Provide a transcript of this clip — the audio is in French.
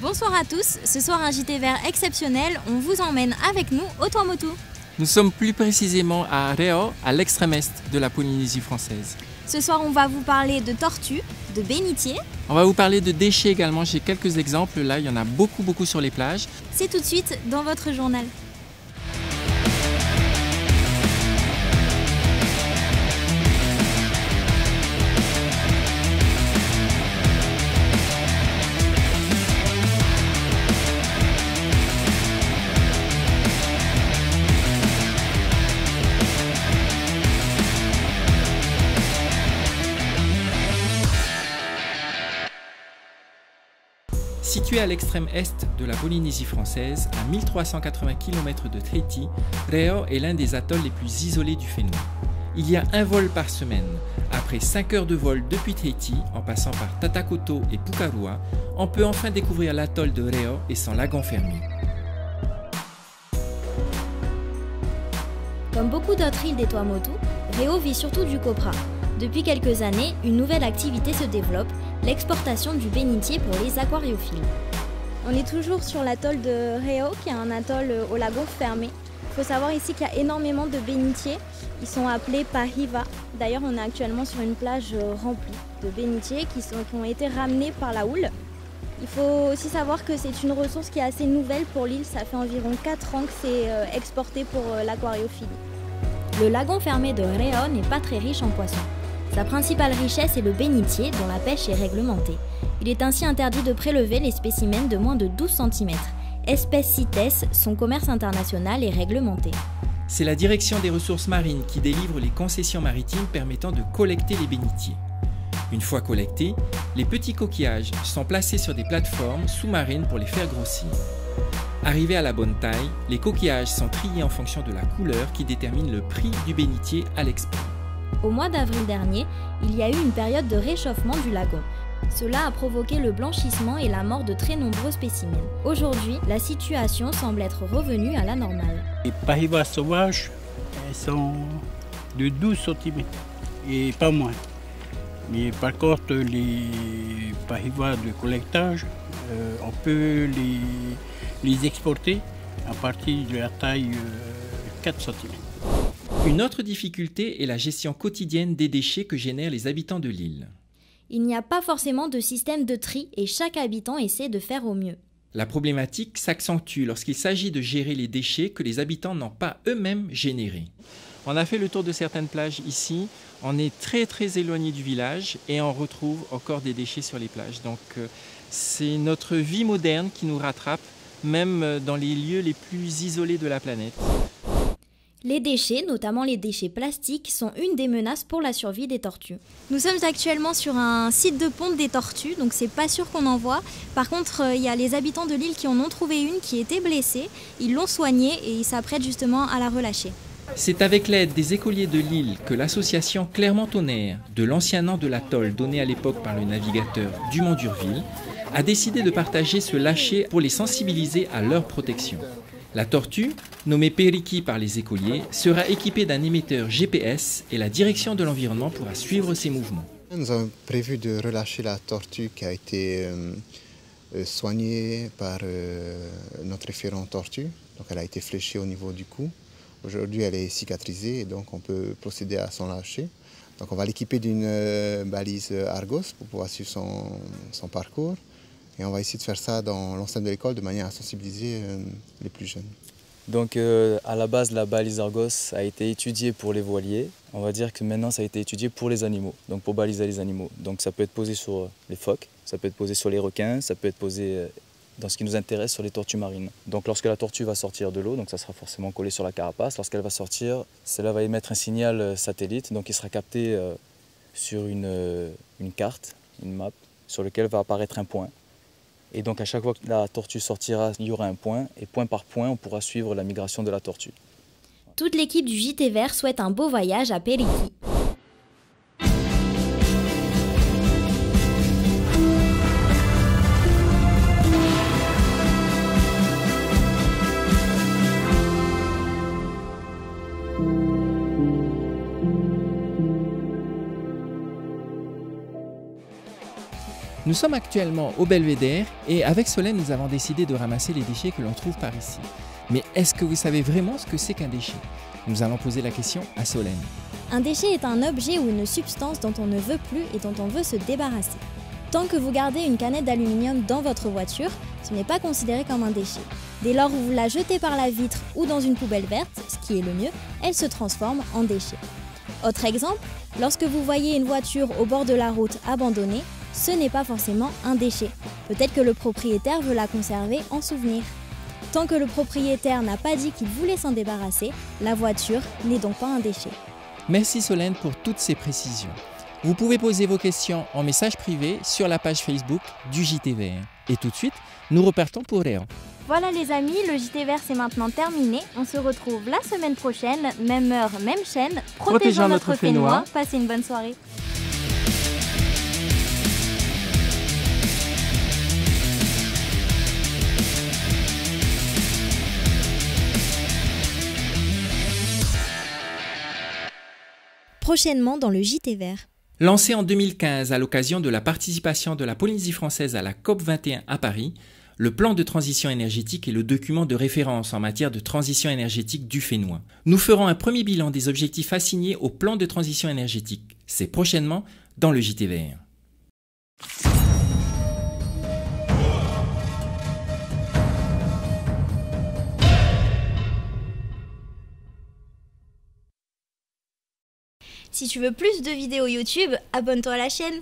Bonsoir à tous, ce soir un JT Vert exceptionnel, on vous emmène avec nous au Tuamotu. Nous sommes plus précisément à Reo, à l'extrême est de la Polynésie française. Ce soir on va vous parler de tortues, de bénitiers. On va vous parler de déchets également, j'ai quelques exemples, là il y en a beaucoup sur les plages. C'est tout de suite dans votre journal. Situé à l'extrême est de la Polynésie française, à 1380 km de Tahiti, Reo est l'un des atolls les plus isolés du Fénois. Il y a un vol par semaine. Après 5 heures de vol depuis Tahiti, en passant par Tatakoto et Pukarua, on peut enfin découvrir l'atoll de Reo et son lagon fermé. Comme beaucoup d'autres îles des Tuamotu, Reo vit surtout du copra. Depuis quelques années, une nouvelle activité se développe, l'exportation du bénitier pour les aquariophiles. On est toujours sur l'atoll de Reo, qui est un atoll au lagon fermé. Il faut savoir ici qu'il y a énormément de bénitiers. Ils sont appelés pahiva. D'ailleurs, on est actuellement sur une plage remplie de bénitiers qui ont été ramenés par la houle. Il faut aussi savoir que c'est une ressource qui est assez nouvelle pour l'île. Ça fait environ 4 ans que c'est exporté pour l'aquariophilie. Le lagon fermé de Reo n'est pas très riche en poissons. Sa principale richesse est le bénitier, dont la pêche est réglementée. Il est ainsi interdit de prélever les spécimens de moins de 12 cm. Espèce CITES, son commerce international est réglementé. C'est la direction des ressources marines qui délivre les concessions maritimes permettant de collecter les bénitiers. Une fois collectés, les petits coquillages sont placés sur des plateformes sous-marines pour les faire grossir. Arrivés à la bonne taille, les coquillages sont triés en fonction de la couleur qui détermine le prix du bénitier à l'export. Au mois d'avril dernier, il y a eu une période de réchauffement du lagon. Cela a provoqué le blanchissement et la mort de très nombreux spécimens. Aujourd'hui, la situation semble être revenue à la normale. Les pahivas sauvages sont de 12 cm et pas moins. Mais par contre, les pahivas de collectage, on peut les exporter à partir de la taille 4 cm. Une autre difficulté est la gestion quotidienne des déchets que génèrent les habitants de l'île. Il n'y a pas forcément de système de tri et chaque habitant essaie de faire au mieux. La problématique s'accentue lorsqu'il s'agit de gérer les déchets que les habitants n'ont pas eux-mêmes générés. On a fait le tour de certaines plages ici, on est très éloigné du village et on retrouve encore des déchets sur les plages. Donc c'est notre vie moderne qui nous rattrape, même dans les lieux les plus isolés de la planète. Les déchets, notamment les déchets plastiques, sont une des menaces pour la survie des tortues. Nous sommes actuellement sur un site de ponte des tortues, donc c'est pas sûr qu'on en voit. Par contre, il y a les habitants de l'île qui en ont trouvé une qui était blessée. Ils l'ont soignée et ils s'apprêtent justement à la relâcher. C'est avec l'aide des écoliers de l'île que l'association Clermont-Tonnerre, de l'ancien nom de l'atoll donné à l'époque par le navigateur Dumont d'Urville, a décidé de partager ce lâcher pour les sensibiliser à leur protection. La tortue, nommée Periki par les écoliers, sera équipée d'un émetteur GPS et la direction de l'environnement pourra suivre ses mouvements. Nous avons prévu de relâcher la tortue qui a été soignée par notre référent tortue. Donc elle a été fléchée au niveau du cou. Aujourd'hui elle est cicatrisée et donc on peut procéder à son lâcher. Donc on va l'équiper d'une balise Argos pour pouvoir suivre son parcours. Et on va essayer de faire ça dans l'enceinte de l'école de manière à sensibiliser les plus jeunes. Donc à la base, la balise Argos a été étudiée pour les voiliers. On va dire que maintenant, ça a été étudié pour les animaux, donc pour baliser les animaux. Donc ça peut être posé sur les phoques, ça peut être posé sur les requins, ça peut être posé dans ce qui nous intéresse sur les tortues marines. Donc lorsque la tortue va sortir de l'eau, donc ça sera forcément collé sur la carapace. Lorsqu'elle va sortir, cela va émettre un signal satellite, donc il sera capté sur une carte, une map, sur laquelle va apparaître un point. Et donc à chaque fois que la tortue sortira, il y aura un point, et point par point, on pourra suivre la migration de la tortue. Toute l'équipe du JT Vert souhaite un beau voyage à Periki. Nous sommes actuellement au Belvédère et avec Solène, nous avons décidé de ramasser les déchets que l'on trouve par ici. Mais est-ce que vous savez vraiment ce que c'est qu'un déchet? Nous allons poser la question à Solène. Un déchet est un objet ou une substance dont on ne veut plus et dont on veut se débarrasser. Tant que vous gardez une canette d'aluminium dans votre voiture, ce n'est pas considéré comme un déchet. Dès lors où vous la jetez par la vitre ou dans une poubelle verte, ce qui est le mieux, elle se transforme en déchet. Autre exemple, lorsque vous voyez une voiture au bord de la route abandonnée, ce n'est pas forcément un déchet. Peut-être que le propriétaire veut la conserver en souvenir. Tant que le propriétaire n'a pas dit qu'il voulait s'en débarrasser, la voiture n'est donc pas un déchet. Merci Solène pour toutes ces précisions. Vous pouvez poser vos questions en message privé sur la page Facebook du JT Vert. Et tout de suite, nous repartons pour Réan. Voilà les amis, le JT Vert c'est maintenant terminé. On se retrouve la semaine prochaine, même heure, même chaîne. Protégeons notre Fénois. Passez une bonne soirée. Prochainement dans le JT Vert. Lancé en 2015 à l'occasion de la participation de la Polynésie française à la COP21 à Paris, le plan de transition énergétique est le document de référence en matière de transition énergétique du Fénois. Nous ferons un premier bilan des objectifs assignés au plan de transition énergétique. C'est prochainement dans le JT Vert. Si tu veux plus de vidéos YouTube, abonne-toi à la chaîne.